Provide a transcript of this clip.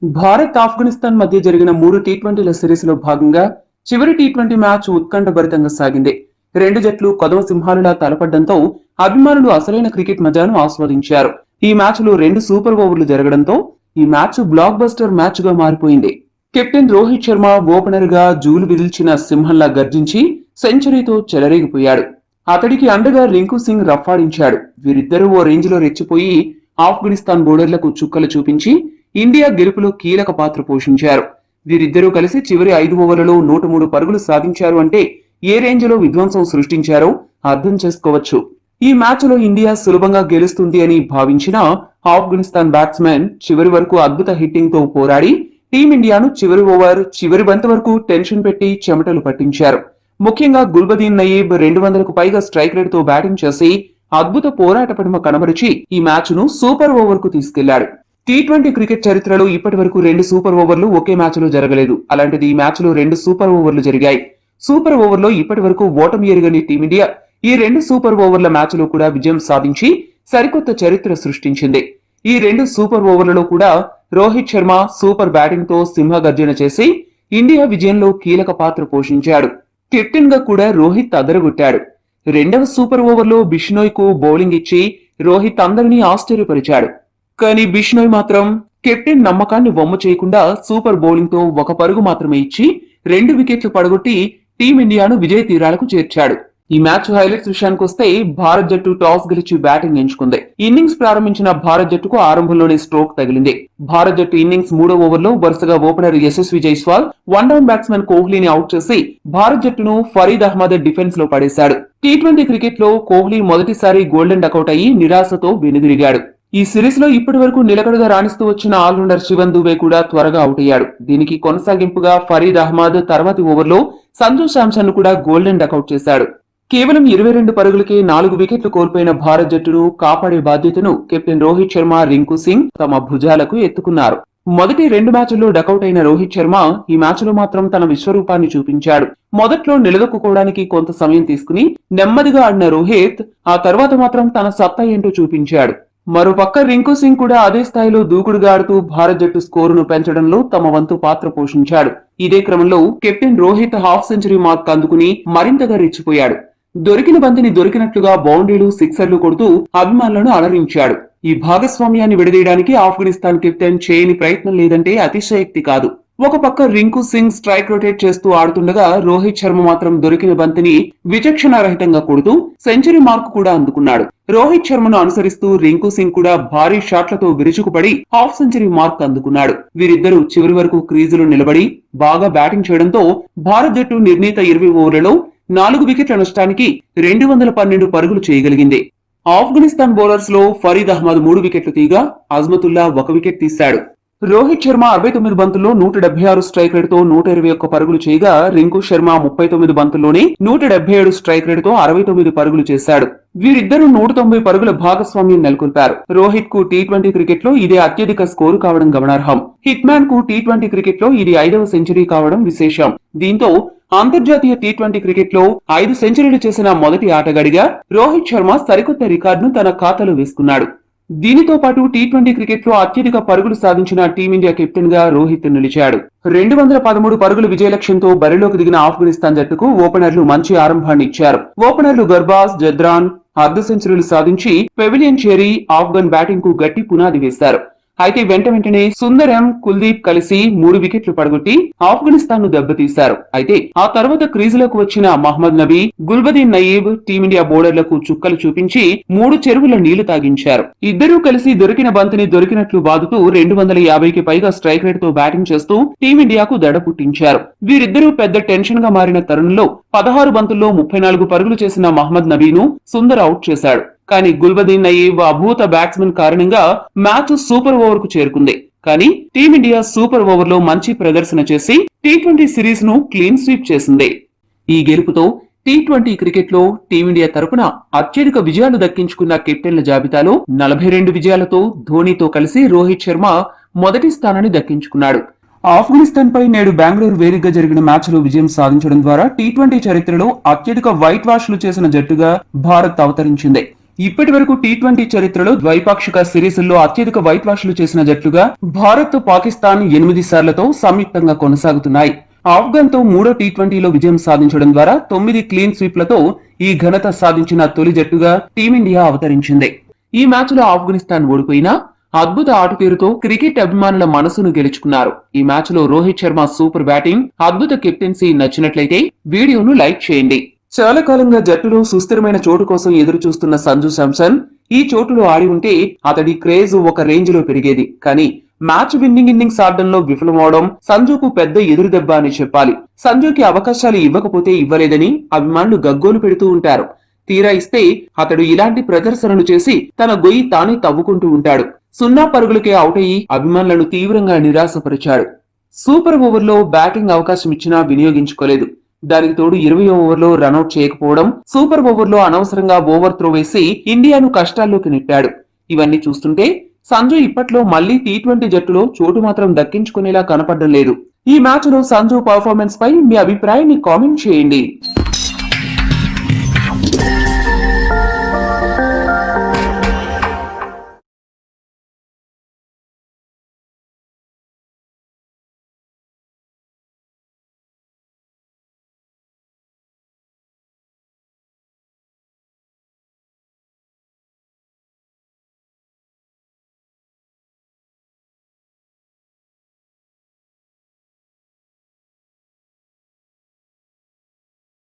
భారత్ ఆఫ్ఘనిస్తాన్ మధ్య జరిగిన 3 టీ20ల సిరీస్ లో భాగంగా చివరి టీ20 మ్యాచ్ ఉత్కంఠభరితంగా సాగింది. రెండు జట్లు కొదవ సింహాలులా తలపడ్డంతో అభిమానులు అసలైన క్రికెట్ మజాను ఆస్వాదించారు. ఈ మ్యాచ్ లో 2 సూపర్ ఓవర్లు జరగడంతో ఈ మ్యాచ్ బ్లాక్ బస్టర్ మ్యాచ్ గా మారిపోయింది. కెప్టెన్ రోహిత్ శర్మ ఓపెనర్ గా జూలు విదిల్చిన సింహంలా గర్జించి సెంచరీతో చెలరేగిపోయాడు. అతడికి అండగా రింకు సింగ్ రఫాడించాడు. వీరిద్దరూ ఓ రేంజ్ లో రెచ్చిపోయి ఆఫ్ఘనిస్తాన్ బౌలర్లకు చుక్కలు చూపించి ఇండియా గెలుపులో కీలక పాత్ర పోషించారు. వీరిద్దరూ కలిసి చివరి 5 ఓవర్లలో 103 పరుగులు సాధించారు అంటే ఏ రేంజ్ లో విధ్వంసం సృష్టించారో అర్థం చేసుకోవచ్చు. ఈ మ్యాచ్ లో ఇండియా సులభంగా గెలుస్తుంది అని భావించిన ఆఫ్ఘనిస్తాన్ బ్యాట్స్మెన్ చివరి వరకు అద్భుత హిట్టింగ్ తో పోరాడి టీమిండియాను చివరి ఓవర్ చివరి బంత్ వరకు టెన్షన్ పెట్టి చెమటలు పట్టించారు. ముఖ్యంగా గుల్బదీన్ నయీబ్ 200కు పైగా స్ట్రైక్ రేట్ తో బ్యాటింగ్ చేసి అద్భుత పోరాట పటిమ కనబరిచి ఈ మ్యాచ్ ను సూపర్ ఓవర్ కు తీసుకెళ్లాడు. టీ20 క్రికెట్ చరిత్రలో ఇప్పటి వరకు 2 సూపర్ ఓవర్లు ఒకే మ్యాచ్ లో జరగలేదు. అలాంటిది ఈ మ్యాచ్ లో 2 సూపర్ ఓవర్లు జరిగాయి. సూపర్ ఓవర్ లో ఇప్పటి వరకు ఓటమి ఎరుగని టీమిండియా ఈ 2 సూపర్ ఓవర్ల మ్యాచ్ లో కూడా విజయం సాధించి సరికొత్త చరిత్ర సృష్టించింది. ఈ 2 సూపర్ ఓవర్లలో కూడా రోహిత్ శర్మ సూపర్ బ్యాటింగ్ తో సింహ గర్జన చేసి ఇండియా విజయంలో కీలక పాత్ర పోషించాడు. కెప్టెన్ గా కూడా రోహిత్ అదరగొట్టాడు. రెండవ సూపర్ ఓవర్లో బిష్నోయ్ కు బౌలింగ్ ఇచ్చి రోహిత్ అందరినీ ఆశ్చర్యపరిచాడు. కానీ బిష్నోయ్ మాత్రం కెప్టెన్ నమ్మకాన్ని వమ్ము చేయకుండా సూపర్ బౌలింగ్ తో 1 పరుగు మాత్రమే ఇచ్చి 2 వికెట్లు పడగొట్టి టీమిండియాను విజయ తీరాలకు చేర్చాడు. ఈ మ్యాచ్ హైలైట్స్ విషయానికొస్తే భారత్ జట్టు టాస్ గెలిచి బ్యాటింగ్ ఎంచుకుంది. ఇన్నింగ్స్ ప్రారంభించిన భారత్ జట్టుకు ఆరంభంలోనే స్ట్రోక్ తగిలింది. భారత్ జట్టు ఇన్నింగ్స్ 3వ ఓవర్లో వరుసగా opener Yashasvi Jaiswal, 1 down batsmen కోహ్లీని అవుట్ చేసి భారత్ జట్టును ఫరీద్ అహ్మద్ డిఫెన్స్ లో పడేశాడు. టీ20 క్రికెట్ లో కోహ్లీ మొదటిసారి గోల్డెన్ డకౌట్ అయ్యి నిరాశతో వెనుదిరిగాడు. ఈ సిరీస్ లో ఇప్పటి వరకు నిలకడగా రాణిస్తూ వచ్చిన ఆల్రౌండర్ శివన్ దుబే కూడా త్వరగా అవుట్ అయ్యాడు. దీనికి కొనసాగింపుగా ఫరీద్ అహ్మద్ తర్వాతి ఓవర్లో సంజు శాంసన్ ను కూడా గోల్డెన్ డకౌట్ చేశాడు. కేవలం 22 పరుగులకే 4 వికెట్లు కోల్పోయిన భారత్ జట్టును కాపాడే బాధ్యతను కెప్టెన్ రోహిత్ శర్మ, రింకు సింగ్ తమ భుజాలకు ఎత్తుకున్నారు. మొదటి 2 మ్యాచ్ల్లో డకౌట్ అయిన రోహిత్ శర్మ ఈ మ్యాచ్ లో మాత్రం తన విశ్వరూపాన్ని చూపించాడు. మొదట్లో నిలదొక్కుకోవడానికి కొంత సమయం తీసుకుని నెమ్మదిగా ఆడిన రోహిత్ ఆ తర్వాత మాత్రం తన సత్తా ఏంటో చూపించాడు. మరోపక్క రింకు సింగ్ కూడా అదే స్థాయిలో దూకుడుగా ఆడుతూ భారత్ జట్టు స్కోరును పెంచడంలో తమ వంతు పాత్ర పోషించాడు. ఇదే క్రమంలో captain Rohit half century mark అందుకుని మరింతగా రెచ్చిపోయాడు. దొరికిన బంతిని దొరికినట్లుగా బౌండరీలు, సిక్సర్లు కొడుతూ అభిమానులను అలరించాడు. ఈ భాగస్వామ్యాన్ని విడదీయడానికి ఆఫ్ఘనిస్తాన్ కెప్టెన్ చేయని ప్రయత్నం లేదంటే అతిశయోక్తి కాదు. ఒక పక్క రింకు సింగ్ స్ట్రైక్ రొటేట్ చేస్తూ ఆడుతుండగా రోహిత్ శర్మ మాత్రం దొరికిన బంతిని విచక్షణ రహితంగా కొడుతూ సెంచరీ మార్క్ కూడా అందుకున్నాడు. రోహిత్ శర్మను అనుసరిస్తూ రింకు సింగ్ కూడా భారీ షాట్లతో విరుచుకుపడి హాఫ్ సెంచరీ మార్క్ అందుకున్నాడు. వీరిద్దరూ చివరి వరకు క్రీజులో నిలబడి బాగా బ్యాటింగ్ చేయడంతో భారత్ జట్టు నిర్ణీత 20 ఓవర్లలో 4 వికెట్ల నష్టానికి 212 పరుగులు చేయగలిగింది. ఆఫ్ఘనిస్తాన్ బౌలర్స్ లో ఫరీద్ అహ్మద్ 3 వికెట్లు తీగా అజ్మతుల్లా 1 వికెట్ తీశాడు. రోహిత్ శర్మ 69 బంతుల్లో 176 స్ట్రైక్ రేట్ తో 121 పరుగులు చేయగా రింకు శర్మ 39 బంతుల్లోనే 177 స్ట్రైక్ రేట్ తో 69 పరుగులు చేశాడు. వీరిద్దరూ 190 పరుగుల భాగస్వామ్యం నెలకొల్పారు. రోహిత్ కు టీ20 క్రికెట్ లో ఇదే అత్యధిక స్కోరు కావడం గమనార్హం. హిట్ మ్యాన్ కు టీ20 క్రికెట్ లో ఇది 5వ సెంచరీ కావడం విశేషం. దీంతో అంతర్జాతీయ టీ20 క్రికెట్ లో 5 సెంచరీలు చేసిన మొదటి ఆటగాడిగా రోహిత్ శర్మ సరికొత్త రికార్డును తన ఖాతాలో వేసుకున్నాడు. దీనితో పాటు టీ20 క్రికెట్ లో అత్యధిక పరుగులు సాధించిన టీమిండియా కెప్టెన్ గా రోహిత్ నిలిచాడు. 213 పరుగుల విజయ లక్ష్యంతో బరిలోకి దిగిన ఆఫ్ఘనిస్తాన్ జట్టుకు ఓపెనర్లు మంచి ఆరంభాన్ని ఇచ్చారు. ఓపెనర్లు గర్బాజ్, జద్రాన్ అర్ధ సెంచరీలు సాధించి పెవిలియన్ చేరి ఆఫ్ఘన్ బ్యాటింగ్ కు గట్టి పునాది వేశారు. అయితే వెంటనే సుందరం, కుల్దీప్ కలిసి 3 వికెట్లు పడగొట్టి ఆఫ్ఘనిస్తాన్ ను దెబ్బతీశారు. అయితే ఆ తర్వాత క్రీజులకు వచ్చిన మహ్మద్ నబీ, గుల్బదీన్ నయీబ్ టీమిండియా బౌలర్లకు చుక్కలు చూపించి 3 చెరువుల నీళ్లు తాగించారు. ఇద్దరూ కలిసి దొరికిన బంతిని దొరికినట్లు బాదుతూ 250కి పైగా స్ట్రైక్ రేట్ తో బ్యాటింగ్ చేస్తూ టీమిండియాకు దడ పుట్టించారు. వీరిద్దరూ పెద్ద టెన్షన్ గా మారిన తరుణంలో 16 బంతుల్లో 34 పరుగులు చేసిన మహ్మద్ నబీను సుందర్ అవుట్ చేశాడు. కానీ గుల్బదీన్ నయీబ్ అభూత బ్యాట్స్మెన్ కారణంగా మ్యాచ్ సూపర్ ఓవర్ కు చేరుకుంది. కానీ టీమిండియా సూపర్ ఓవర్ లో మంచి ప్రదర్శన చేసి టీ20 సిరీస్ ను క్లీన్ స్వీప్ చేసింది. ఈ గెలుపుతో టీ20 క్రికెట్ లో టీమిండియా తరపున అత్యధిక విజయాలు దక్కించుకున్న కెప్టెన్ల జాబితాలో 42 విజయాలతో ధోనీతో కలిసి రోహిత్ శర్మ మొదటి స్థానాన్ని దక్కించుకున్నాడు. ఆఫ్ఘనిస్తాన్ పై నేడు బెంగళూరు వేదికగా జరిగిన మ్యాచ్ లో విజయం సాధించడం ద్వారా టీ20 చరిత్రలో అత్యధిక వైట్ వాష్లు చేసిన జట్టుగా భారత్ అవతరించింది. ఇప్పటి వరకు టీ20 చరిత్రలో ద్వైపాక్షిక సిరీస్ల్లో అత్యధిక వైట్ వాష్లు చేసిన జట్లుగా భారత్, పాకిస్తాన్ 8 సార్లతో సంయుక్తంగా కొనసాగుతున్నాయి. ఆఫ్ఘన్ తో మూడో టీ20లో విజయం సాధించడం ద్వారా 9 క్లీన్ స్వీప్లతో ఈ ఘనత సాధించిన తొలి జట్టుగా టీమిండియా అవతరించింది. ఈ మ్యాచ్ లో ఆఫ్ఘనిస్తాన్ ఓడిపోయినా అద్భుత ఆట తీరుతో క్రికెట్ అభిమానుల మనసును గెలుచుకున్నారు. ఈ మ్యాచ్ లో రోహిత్ శర్మ సూపర్ బ్యాటింగ్, అద్భుత కెప్టెన్సీ నచ్చినట్లయితే వీడియోను లైక్ చేయండి. చాలా కాలంగా జట్టులో సుస్థిరమైన చోటు కోసం ఎదురు చూస్తున్న సంజు శాంసన్ ఈ చోటులో ఆడి ఉంటే అతడి క్రేజ్ ఒక రేంజ్ లో పెరిగేది. కానీ మ్యాచ్ విన్నింగ్ ఇన్నింగ్స్ ఆడడంలో విఫలమవడం సంజుకు పెద్ద ఎదురు దెబ్బ అని చెప్పాలి. సంజుకి అవకాశాలు ఇవ్వకపోతే ఇవ్వలేదని అభిమానులు గగ్గోలు పెడుతూ ఉంటారు. తీరా ఇస్తే అతడు ఇలాంటి ప్రదర్శనలు చేసి తన గొయ్యి తానే తవ్వుకుంటూ ఉంటాడు. 0 పరుగులకే అవుట్ అయ్యి అభిమానులను తీవ్రంగా నిరాశపరిచాడు. సూపర్ ఓవర్లో బ్యాటింగ్ అవకాశం ఇచ్చినా వినియోగించుకోలేదు. దానికి తోడు 20వ ఓవర్లో రనౌట్ చేయకపోవడం, సూపర్ ఓవర్లో అనవసరంగా ఓవర్ త్రో వేసి ఇండియాను కష్టాల్లోకి నెట్టాడు. ఇవన్నీ చూస్తుంటే సంజు ఇప్పట్లో మళ్లీ టీ20 జట్టులో చోటు మాత్రం దక్కించుకునేలా కనపడడం లేదు. ఈ మ్యాచ్ లో సంజు పర్ఫార్మెన్స్ పై మీ అభిప్రాయాన్ని కామెంట్ చేయండి.